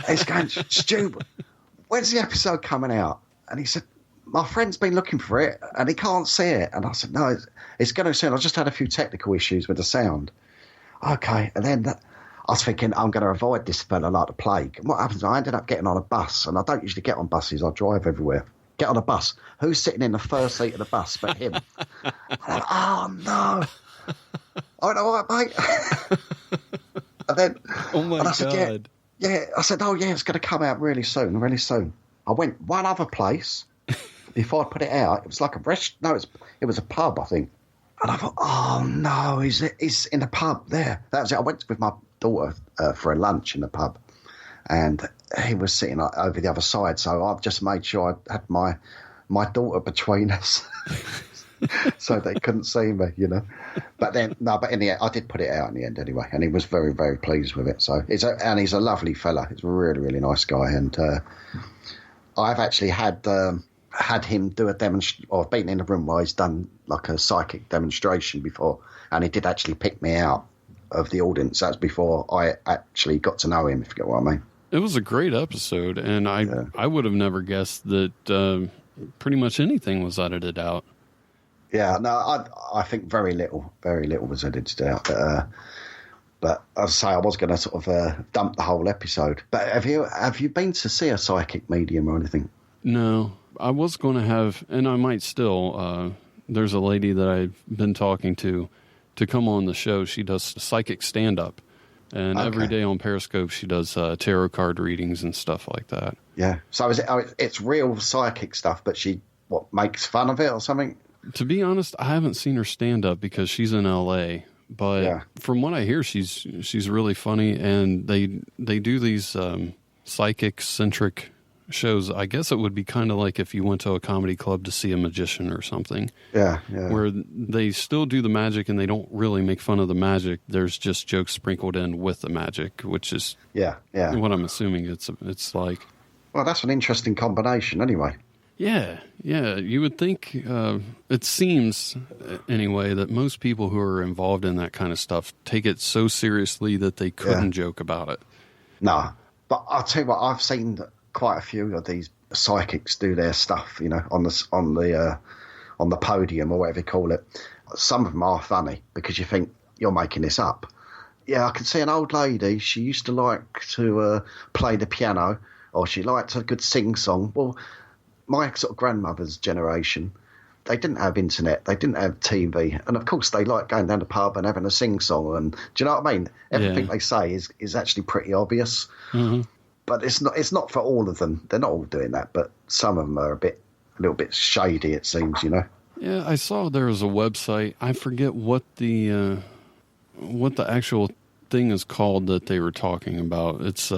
He's going, "Stu, when's the episode coming out?" And he said, "My friend's been looking for it and he can't see it." And I said, "No, it's going to soon. I just had a few technical issues with the sound." Okay. And then I was thinking, I'm going to avoid this fella like the plague. And what happens? I ended up getting on a bus, and I don't usually get on buses. I drive everywhere. Get on a bus. Who's sitting in the first seat of the bus but him? I'm like, oh, no. I know what, mate. And then oh, my God. Said, yeah. I said, oh, yeah, it's going to come out really soon, really soon. I went one other place before I put it out. It was like a restaurant. No, it was a pub, I think. And I thought, oh, no, he's in the pub there. That was it. I went with my daughter for a lunch in the pub, and he was sitting over the other side. So I just made sure I had my daughter between us so they couldn't see me, you know. But in the end, I did put it out in the end anyway, and he was very, very pleased with it. So he's a lovely fella. He's a really, really nice guy. And I've actually had him do a demonstration, or I've been in a room where he's done like a psychic demonstration before, and he did actually pick me out of the audience. That's before I actually got to know him, if you get what I mean. It was a great episode, and I would have never guessed that pretty much anything was edited out. Yeah, no, I think very little was edited out. But as I say, I was going to sort of dump the whole episode. But have you been to see a psychic medium or anything? No, I was going to have, and I might still. There's a lady that I've been talking to come on the show. She does psychic stand-up, and every day on Periscope she does tarot card readings and stuff like that. Yeah. So it's real psychic stuff, but she makes fun of it or something? To be honest, I haven't seen her stand-up because she's in L.A., but from what I hear, she's really funny, and they do these psychic-centric shows. I guess it would be kind of like if you went to a comedy club to see a magician or something. Yeah. Where they still do the magic and they don't really make fun of the magic. There's just jokes sprinkled in with the magic, which is what I'm assuming it's like. Well, that's an interesting combination anyway. Yeah. You would think, it seems anyway, that most people who are involved in that kind of stuff take it so seriously that they couldn't joke about it. No, but I'll tell you what, I've seen quite a few of these psychics do their stuff, you know, on the podium or whatever you call it. Some of them are funny because you think you're making this up. Yeah, I can see an old lady. She used to like to play the piano, or she liked a good sing-song. Well, my sort of grandmother's generation, they didn't have internet, they didn't have TV, and of course they like going down the pub and having a sing-song. And do you know what I mean? Everything they say is actually pretty obvious. Mm-hmm. But it's not for all of them. They're not all doing that, but some of them are a little bit shady, it seems, you know. Yeah, I saw there was a website. I forget what the actual thing is called that they were talking about. It's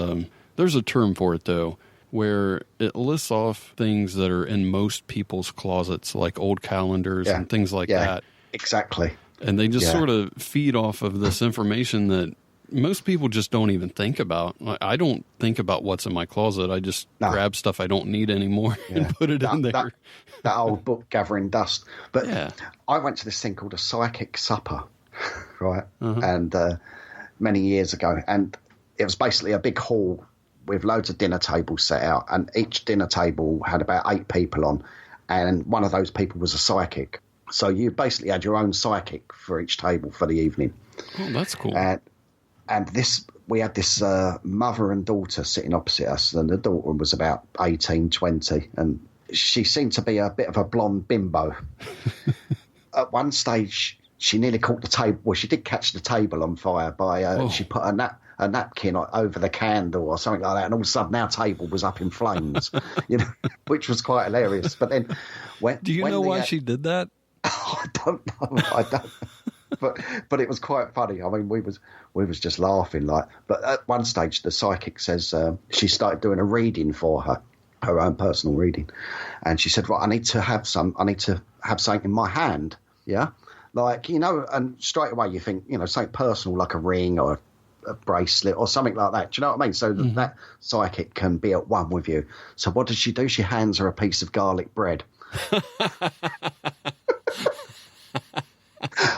there's a term for it though, where it lists off things that are in most people's closets, like old calendars and things like that. Exactly. And they just sort of feed off of this information that most people just don't even think about. I don't think about what's in my closet. I just grab stuff I don't need anymore and put it in there. That old book, Gathering Dust. But I went to this thing called a psychic supper, right? And many years ago. And it was basically a big hall with loads of dinner tables set out. And each dinner table had about 8 people on. And one of those people was a psychic. So you basically had your own psychic for each table for the evening. Oh, that's cool. And we had this mother and daughter sitting opposite us, and the daughter was about 18, 20, and she seemed to be a bit of a blonde bimbo. At one stage, she nearly caught the table. Well, she did catch the table on fire by she put a napkin over the candle or something like that, and all of a sudden our table was up in flames, you know, which was quite hilarious. But then, do you know why she did that? I don't know. I don't. But it was quite funny. I mean, we was just laughing like. But at one stage, the psychic says she started doing a reading for her own personal reading, and she said, "Right, I need to have something in my hand, yeah, like, you know." And straight away you think, you know, something personal like a ring or a bracelet or something like that. Do you know what I mean? So that psychic can be at one with you. So what does she do? She hands her a piece of garlic bread.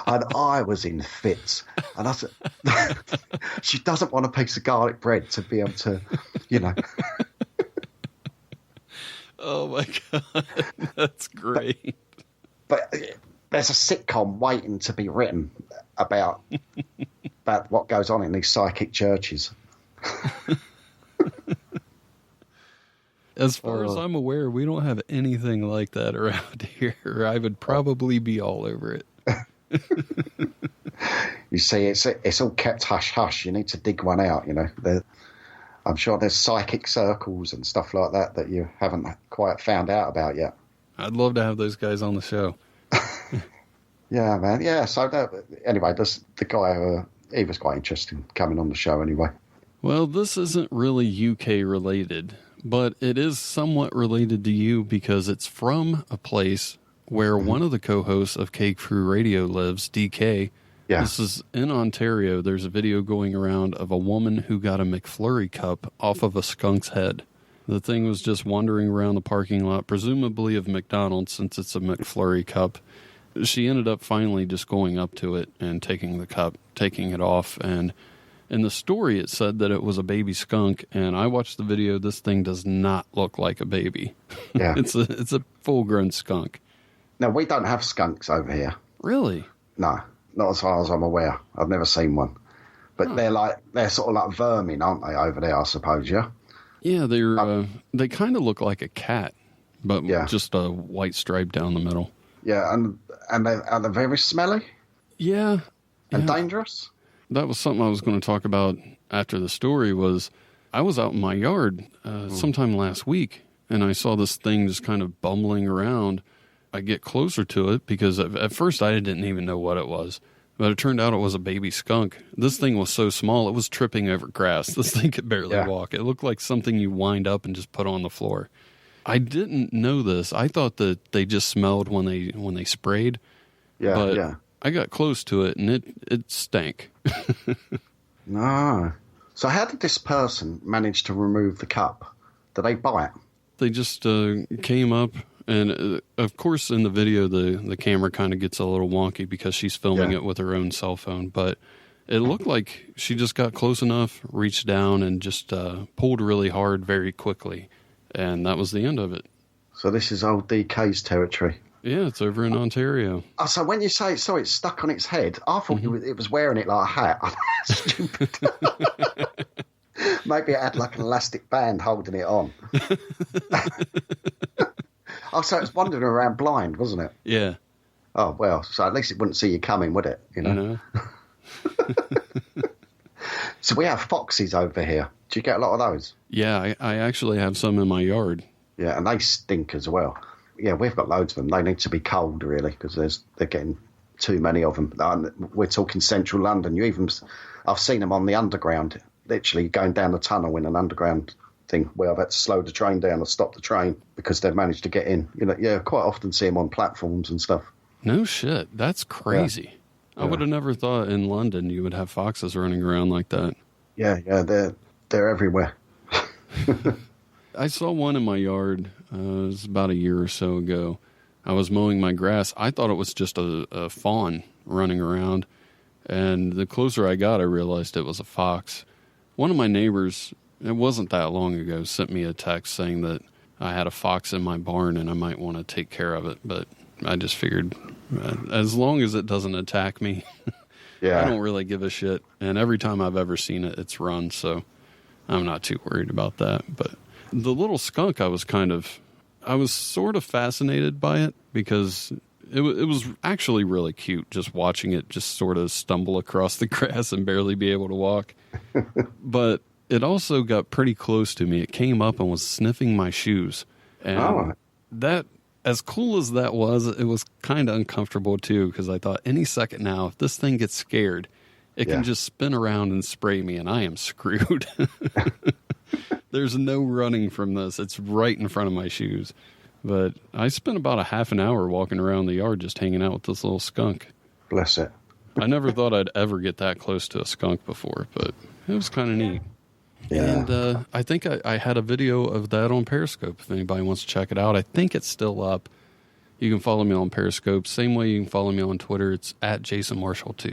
And I was in fits. And I said, she doesn't want a piece of garlic bread to be able to, you know. Oh, my God. That's great. But there's a sitcom waiting to be written about what goes on in these psychic churches. As far as I'm aware, we don't have anything like that around here. I would probably be all over it. You see, it's all kept hush-hush. You need to dig one out, you know. I'm sure there's psychic circles and stuff like that you haven't quite found out about yet. I'd love to have those guys on the show. Yeah, man. Yeah, so anyway, the guy, he was quite interesting coming on the show anyway. Well, this isn't really UK related, but it is somewhat related to you because it's from a place where one of the co-hosts of KLRNRadio lives, DK. Yeah. This is in Ontario. There's a video going around of a woman who got a McFlurry cup off of a skunk's head. The thing was just wandering around the parking lot, presumably of McDonald's, since it's a McFlurry cup. She ended up finally just going up to it and taking the cup, taking it off. And in the story, it said that it was a baby skunk. And I watched the video. This thing does not look like a baby. Yeah. It's a full-grown skunk. No, we don't have skunks over here. Really? No, not as far as I'm aware. I've never seen one. But they're sort of like vermin, aren't they, over there, I suppose, yeah? Yeah, they kind of look like a cat, but just a white stripe down the middle. Yeah, and are they very smelly? Yeah. And dangerous? That was something I was going to talk about after the story. Was I was out in my yard sometime last week, and I saw this thing just kind of bumbling around. I get closer to it because at first I didn't even know what it was. But it turned out it was a baby skunk. This thing was so small, it was tripping over grass. This thing could barely walk. It looked like something you wind up and just put on the floor. I didn't know this. I thought that they just smelled when they sprayed. Yeah, but I got close to it, and it stank. No. So how did this person manage to remove the cup? Did they buy it? They just came up. And, of course, in the video, the camera kind of gets a little wonky because she's filming it with her own cell phone. But it looked like she just got close enough, reached down, and just pulled really hard very quickly. And that was the end of it. So this is old DK's territory. Yeah, it's over in Ontario. Oh, so when you say, it's stuck on its head, I thought it was wearing it like a hat. Stupid. Maybe it had like an elastic band holding it on. Oh, so it's wandering around blind, wasn't it? Yeah. Oh, well, so at least it wouldn't see you coming, would it? You know? So we have foxes over here. Do you get a lot of those? Yeah, I actually have some in my yard. Yeah, and they stink as well. Yeah, we've got loads of them. They need to be culled, really, because they're getting too many of them. We're talking central London. I've seen them on the underground, literally going down the tunnel in an underground thing where I've had to slow the train down or stop the train because they've managed to get in. You know, yeah, quite often see them on platforms and stuff. No shit, that's crazy. Yeah. I would have never thought in London you would have foxes running around like that. Yeah, they're everywhere. I saw one in my yard. It was about a year or so ago. I was mowing my grass. I thought it was just a fawn running around, and the closer I got, I realized it was a fox. One of my neighbors, it wasn't that long ago, sent me a text saying that I had a fox in my barn and I might want to take care of it. But I just figured, as long as it doesn't attack me, I don't really give a shit. And every time I've ever seen it, it's run, so I'm not too worried about that. But the little skunk, I was sort of fascinated by it because it was actually really cute just watching it just sort of stumble across the grass and barely be able to walk. But it also got pretty close to me. It came up and was sniffing my shoes. And that, as cool as that was, it was kind of uncomfortable too, because I thought any second now, if this thing gets scared, it can just spin around and spray me, and I am screwed. There's no running from this. It's right in front of my shoes. But I spent about a half an hour walking around the yard just hanging out with this little skunk. Bless it. I never thought I'd ever get that close to a skunk before, but it was kind of neat. Yeah. And I think I had a video of that on Periscope if anybody wants to check it out. I think it's still up. You can follow me on Periscope. Same way you can follow me on Twitter. It's at Jason Marshall 2.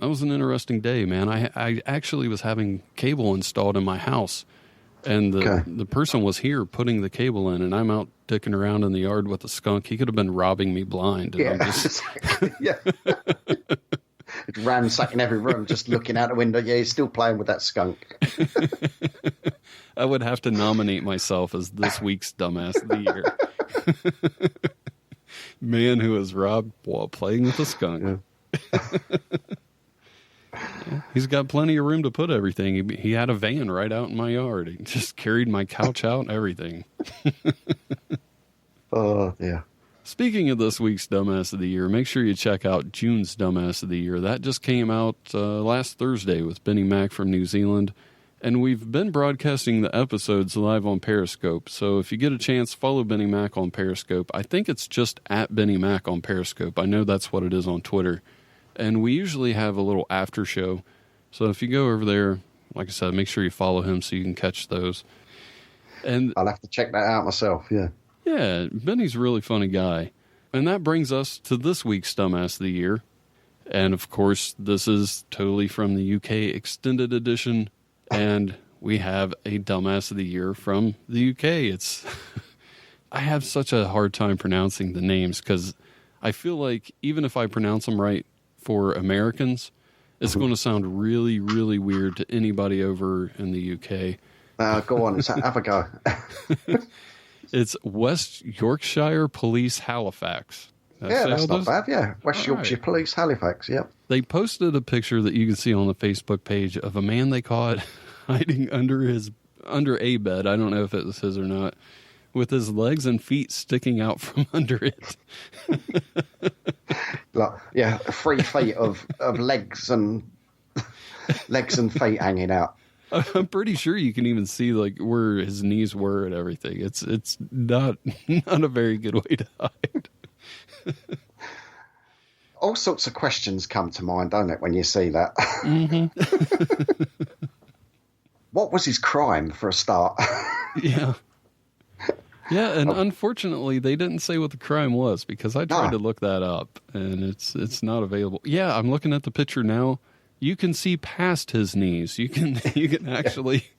That was an interesting day, man. I actually was having cable installed in my house, and the person was here putting the cable in, and I'm out dicking around in the yard with a skunk. He could have been robbing me blind. And I'm just... yeah. Ransacking every room, just looking out the window. Yeah, he's still playing with that skunk. I would have to nominate myself as this week's Dumbass of the Year. Man who was robbed while playing with a skunk. Yeah, he's got plenty of room to put everything. He had a van right out in my yard. He just carried my couch out and everything. Oh, yeah. Speaking of this week's Dumbass of the Year, make sure you check out June's Dumbass of the Year. That just came out last Thursday with Benny Mac from New Zealand. And we've been broadcasting the episodes live on Periscope. So if you get a chance, follow Benny Mac on Periscope. I think it's just at Benny Mac on Periscope. I know that's what it is on Twitter. And we usually have a little after show. So if you go over there, like I said, make sure you follow him so you can catch those. And I'll have to check that out myself, yeah. Yeah, Benny's a really funny guy. And that brings us to this week's Dumbass of the Year. And of course, this is totally from the UK Extended Edition. And we have a Dumbass of the Year from the UK. It's I have such a hard time pronouncing the names because I feel like even if I pronounce them right for Americans, it's going to sound really, really weird to anybody over in the UK. Go on, have a go. It's West Yorkshire Police Halifax. That's not bad, yeah. West Yorkshire Police Halifax, yep. They posted a picture that you can see on the Facebook page of a man they caught hiding under a bed. I don't know if it was his or not, with his legs and feet sticking out from under it. Like, 3 feet of legs and feet hanging out. I'm pretty sure you can even see like where his knees were and everything. It's not a very good way to hide. All sorts of questions come to mind, don't it, when you see that? Mm-hmm. What was his crime, for a start? Yeah. Yeah, and unfortunately, they didn't say what the crime was because I tried to look that up, and it's not available. Yeah, I'm looking at the picture now. You can see past his knees. You can actually...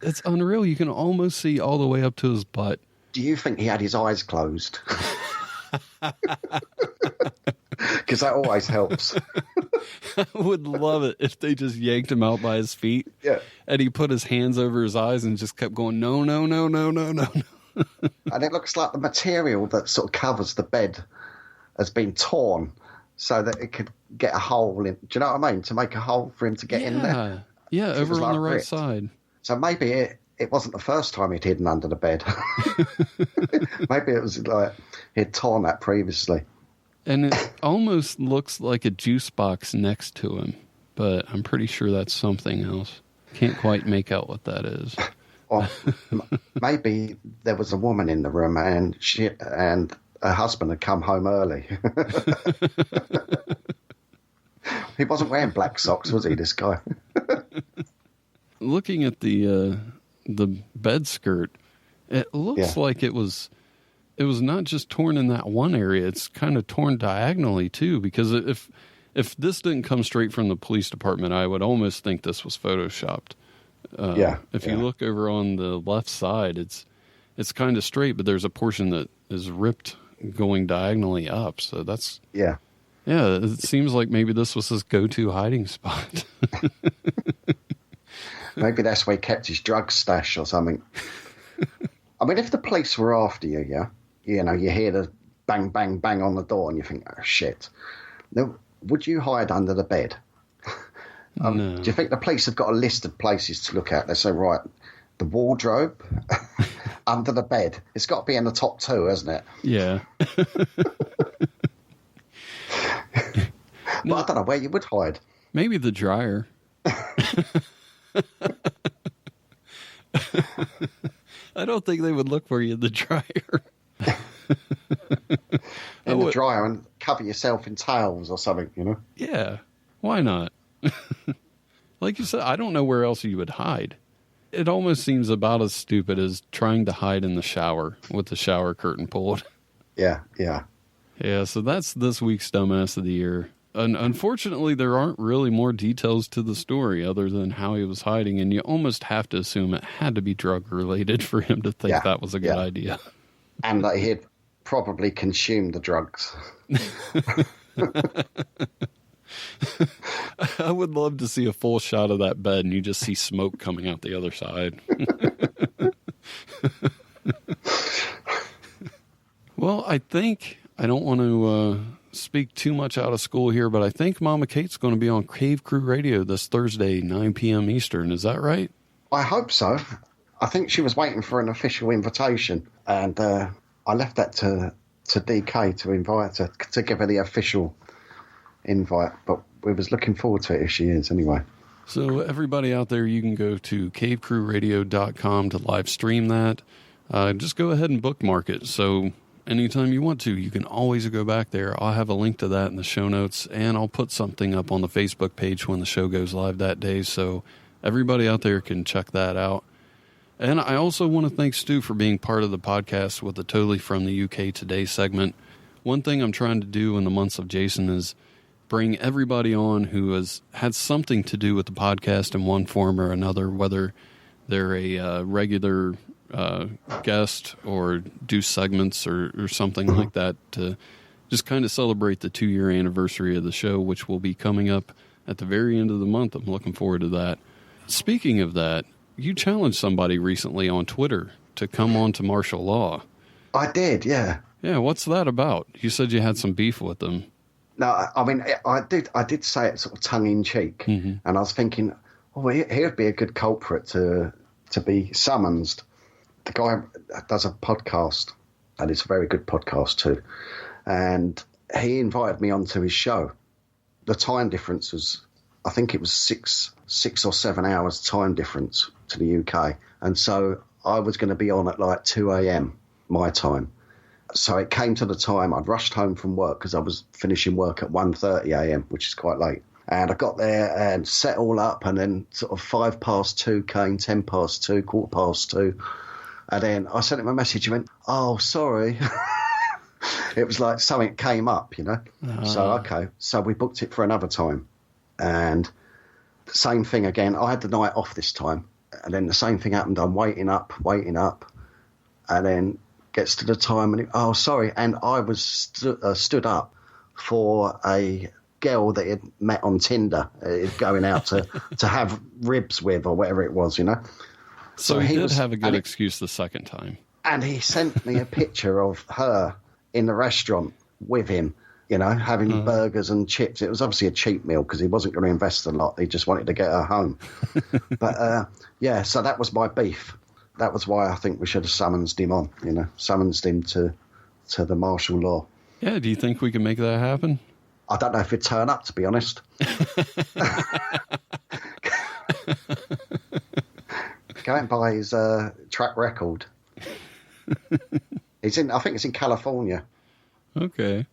It's unreal. You can almost see all the way up to his butt. Do you think he had his eyes closed? Because that always helps. I would love it if they just yanked him out by his feet. Yeah. And he put his hands over his eyes and just kept going, no, no, no, no, no, no, no. And it looks like the material that sort of covers the bed has been torn so that it could get a hole in. Do you know what I mean? To make a hole for him to get in there. Yeah, over on the right side. So maybe it wasn't the first time he'd hidden under the bed. Maybe it was like he'd torn that previously. And it almost looks like a juice box next to him, but I'm pretty sure that's something else. Can't quite make out what that is. Or maybe there was a woman in the room and her husband had come home early. He wasn't wearing black socks, was he, this guy? Looking at the bed skirt, it looks like it was not just torn in that one area. It's kind of torn diagonally too, because if this didn't come straight from the police department, I would almost think this was photoshopped. If you look over on the left side, it's kind of straight, but there's a portion that is ripped going diagonally up. So that's yeah. It seems like maybe this was his go-to hiding spot. Maybe that's where he kept his drug stash or something. I mean, if the police were after you, you hear the bang, bang, bang on the door and you think, oh, shit. Now, would you hide under the bed? No. Do you think the police have got a list of places to look at? They say, right, the wardrobe, under the bed. It's got to be in the top 2, hasn't it? Yeah. But I don't know where you would hide. Maybe the dryer. I don't think they would look for you in the dryer. In the dryer and cover yourself in towels or something, you know? Yeah. Why not? Like you said, I don't know where else you would hide. It almost seems about as stupid as trying to hide in the shower with the shower curtain pulled. Yeah, yeah. Yeah, so that's this week's Dumbass of the Year. Unfortunately, there aren't really more details to the story other than how he was hiding, and you almost have to assume it had to be drug-related for him to think that was a good idea. And that he had probably consumed the drugs. I would love to see a full shot of that bed, and you just see smoke coming out the other side. Well, I think, I don't want to speak too much out of school here, but I think Mama Kate's going to be on Cave Crew Radio this Thursday, 9 p.m. Eastern. Is that right? I hope so. I think she was waiting for an official invitation, and I left that to DK to invite her, to give her the official invite, but we was looking forward to it if she is anyway. So everybody out there, you can go to cavecrewradio.com to live stream that. Just go ahead and bookmark it. So anytime you want to, you can always go back there. I'll have a link to that in the show notes, and I'll put something up on the Facebook page when the show goes live that day, so everybody out there can check that out. And I also want to thank Stu for being part of the podcast with the Totally From the UK Today segment. One thing I'm trying to do in the months of Jason is bring everybody on who has had something to do with the podcast in one form or another, whether they're a regular guest or do segments or something like that, to just kind of celebrate the 2-year anniversary of the show, which will be coming up at the very end of the month. I'm looking forward to that. Speaking of that, you challenged somebody recently on Twitter to come on to martial law. I did, yeah. Yeah, what's that about? You said you had some beef with them. No, I mean, I did say it sort of tongue-in-cheek, and I was thinking, oh, he'd be a good culprit to be summoned. The guy does a podcast, and it's a very good podcast too, and he invited me onto his show. The time difference was, I think it was six or 7 hours time difference to the UK, and so I was going to be on at like 2 a.m. my time. So it came to the time, I'd rushed home from work because I was finishing work at 1:30 a.m., which is quite late. And I got there and set all up, and then sort of 2:05 came, 2:10, 2:15. And then I sent him a message. He went, oh, sorry. It was like something came up, you know. So, okay. So we booked it for another time. And the same thing again. I had the night off this time. And then the same thing happened. I'm waiting up. And then gets to the time and, oh, sorry. And I was stood up for a girl that he'd met on Tinder, going out to have ribs with or whatever it was, you know. So he did have a good excuse the second time. And he sent me a picture of her in the restaurant with him, you know, having burgers and chips. It was obviously a cheap meal because he wasn't going to invest a lot. He just wanted to get her home. But, yeah, so that was my beef. That was why I think we should have summoned him on, you know, summoned him to the martial law. Yeah, do you think we can make that happen? I don't know if he'd turn up, to be honest. Going by his track record. I think it's in California. Okay.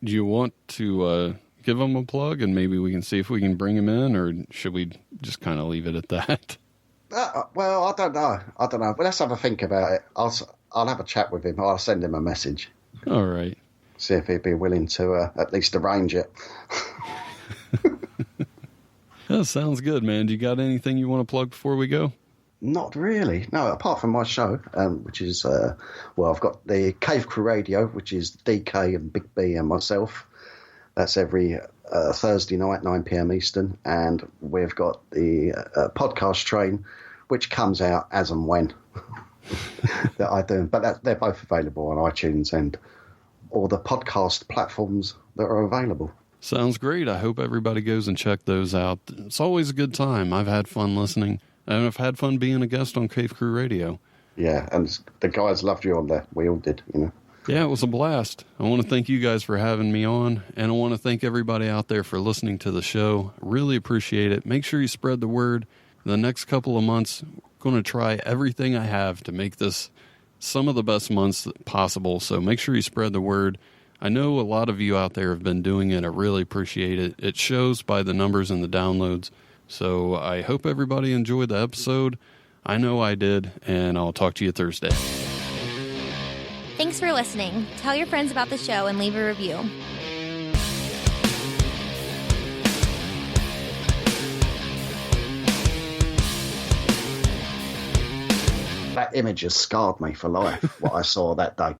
Do you want to give him a plug and maybe we can see if we can bring him in, or should we just kind of leave it at that? Well, I don't know. Well, let's have a think about it. I'll have a chat with him. I'll send him a message. All right. See if he'd be willing to at least arrange it. That sounds good, man. Do you got anything you want to plug before we go? Not really. No, apart from my show, which is, I've got the Cave Crew Radio, which is DK and Big B and myself. That's every Thursday night, 9 p.m. Eastern. And we've got the podcast train, which comes out as and when that I do. But they're both available on iTunes and all the podcast platforms that are available. Sounds great. I hope everybody goes and check those out. It's always a good time. I've had fun listening. And I've had fun being a guest on Cave Crew Radio. Yeah, and the guys loved you on there. We all did, you know. Yeah, it was a blast. I want to thank you guys for having me on, and I want to thank everybody out there for listening to the show. Really appreciate it. Make sure you spread the word. In the next couple of months, I'm going to try everything I have to make this some of the best months possible, so make sure you spread the word. I know a lot of you out there have been doing it. I really appreciate it. It shows by the numbers and the downloads. So I hope everybody enjoyed the episode. I know I did, and I'll talk to you Thursday. Thanks for listening. Tell your friends about the show and leave a review. That image has scarred me for life, what I saw that day.